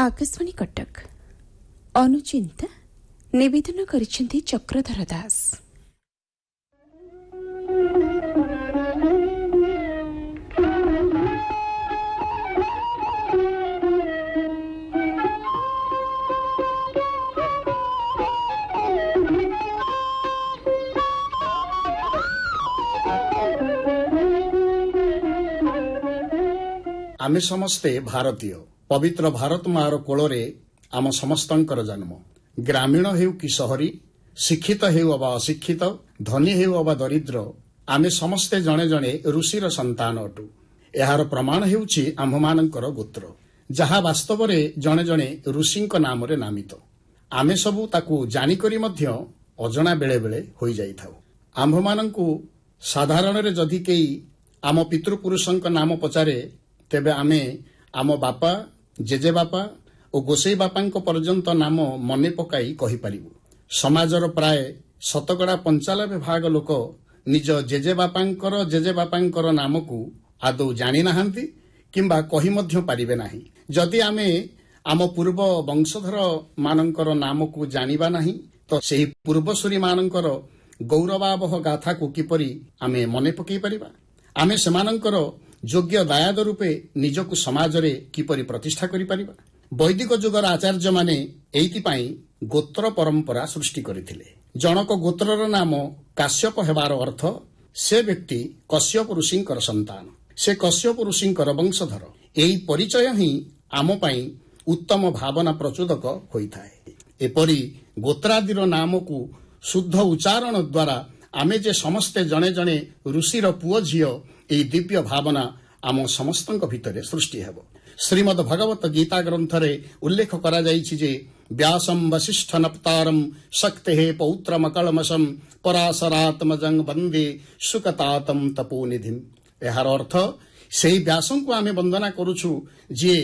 आकाशवाणी कटक अनुचिंता निवेदन करिसेंती चक्रधर दास। आमे समस्ते भारतीय पवित्र भारत मार कोଳରେ आम समस्तंकर जन्म ग्रामीण हेउ कि शहरी शिक्षित हेउ अबा अशिक्षित धनी हेउ अबा दरिद्र आमे समस्ते जणे जणे ऋषिर संतान अटु। एहार प्रमाण हेउछि आम्भमानंकर गोत्र जहा वास्तव रे जणे जणे ऋषिंक नाम रे नामित। आमे सबु ताकू जानि करी मध्य अजणा बेले बेले होई जाइथाउ। आम्भमानंकु साधारण रे जदि केई आम पितृपुरुषंक नाम पचारे तेबे आमे आम बापा जेजे बापा और गोसेई बापांक पर्यंत नाम मने पकाई कहि परिबु। समाजर प्राय 95% लोक निज जेजे बापांकर नामकू आदौ जानि नाहांती किंबा कहि मध्य पारिबे नाही। जदि आमे आम पूर्व वंशधर मानंकर नामकू जानिबा नाही तो सेही पूर्वसूरी मानंकर गौरवावह गाथा को किपरि आमे मने पकई परिबा। आमे सेमानंकर योग्य दायाद रूपे निजकू समाज रे किपरि प्रतिष्ठा करि परिबा। वैदिक जुगर आचार्य माने एइतिपाई गोत्र परंपरा सृष्टि करिथिले। जनक गोत्रर नाम काश्यप हेबार अर्थ से व्यक्ति कश्यप ऋषिंकर संतान, से कश्यप ऋषिंकर वंशधर। एई परिचय ही आम पाई उत्तम भावना प्रचोदक होइथाए। एपरि गोत्रादिर नामकू शुद्ध उच्चारण द्वारा आमे जे समस्ते जणे जणे ऋषिर पुओ झियो एई दिव्य भावना आम समस्तंक भितरे सृष्टि हेबो। श्रीमद् भगवत गीता ग्रंथरे उल्लेख करा जाइछि जे व्यासं वसिष्ठ नप्तारं शक्तेः पौत्रमकलमशं पराशरात्मजं वन्दे सुकतातं तपोनिधिं। एहार अर्थ सेही व्यासंकु आमे वंदना करूछु जे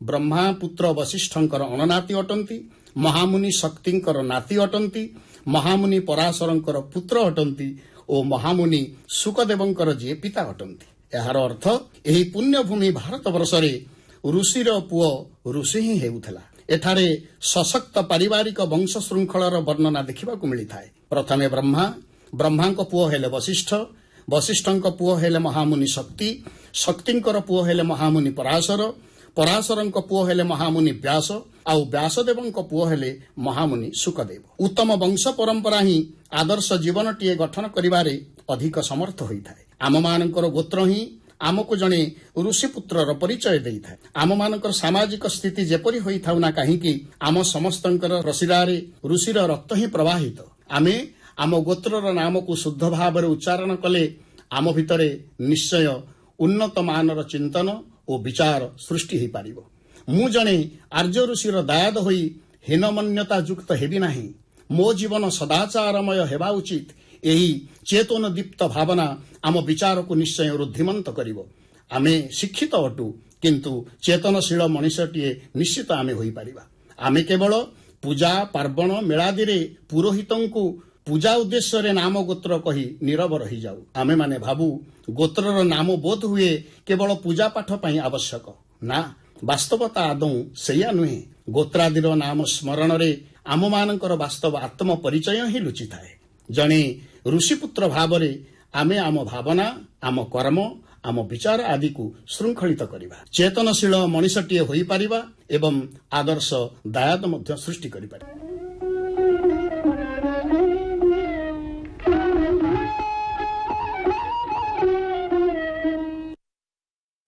ब्रह्मा पुत्र वसिष्ठंकर अननाति अटंती, महामुनि शक्तिंकर नाति अटंती, महामुनि पराशरंकर पुत्र अटंती और महामुनि सुकदेवंकर जे पिता अटंती। एहार अर्थ एही पुण्य भूमि भारत वर्षरे ऋषिर पुओ ऋषि ही हेउथला। एठारे सशक्त पारिवारिक वंश श्रृंखलार वर्णना देखिबाकू मिलिथाए। प्रथमे ब्रह्मांक पुओ हेले वसिष्ठ, वसिष्ठंक पुओ हेले महामुनि शक्ति, शक्तिंकर पुओ हेले महामुनि पराशर, पराशरंक पुओ हेले महामुनि व्यास आउ व्यासदेवंक पुओ हेले महामुनि सुकदेव। उत्तम वंश परंपरा ही आदर्श जीवनटीए गठन करिबारे अधिक समर्थ होइथाए। आममानंकर गोत्र ही आमको जणे ऋषिपुत्रर परिचय देइथाए। आममानंकर सामाजिक स्थिति जेपरि होइथाउ ना काहीकि आम समस्तंकर रसिरारे ऋषिर रक्त ही प्रवाहित। आमे आम गोत्रर नामको शुद्ध भाव उच्चारण कले आम भितरे निश्चय उन्नत मानर चिंतन और विचार सृष्टि हो पारिबो। मु जणे आर्य ऋषिर दायाद होई हीनमन्यता युक्त हेबि नाही। मो जीवन सदाचारमय हेबा उचित। एही चेतन दीप्त भावना आम विचार को निश्चय वृद्धिमंत करिवो। आमे शिक्षित अटु किंतु चेतनशील मनुष्यटीए निश्चित आमे होई पारिबा। आमे केवल पूजा पार्वण मेलादिरे पुरोहितंकु पूजा उद्देश्य रे नाम गोत्र कही नीरव रही जाऊ। आमे माने भाबू गोत्रर नाम बोध हुए केवल पूजा पाठ पई आवश्यक ना, वास्तवता आदौ सेया नुहे। गोत्रादिर नाम स्मरण रे आम मानकर वास्तव आत्म परिचय ही लुचि थाए। जणे ऋषिपुत्र भावरे आमे आम भावना, आम कर्म, आम विचार आदि को श्रृंखलित करिबा। चेतनशील मनुष्यटीए होई पारिबा एवं आदर्श दायाद मध्य सृष्टि करि पारिबा।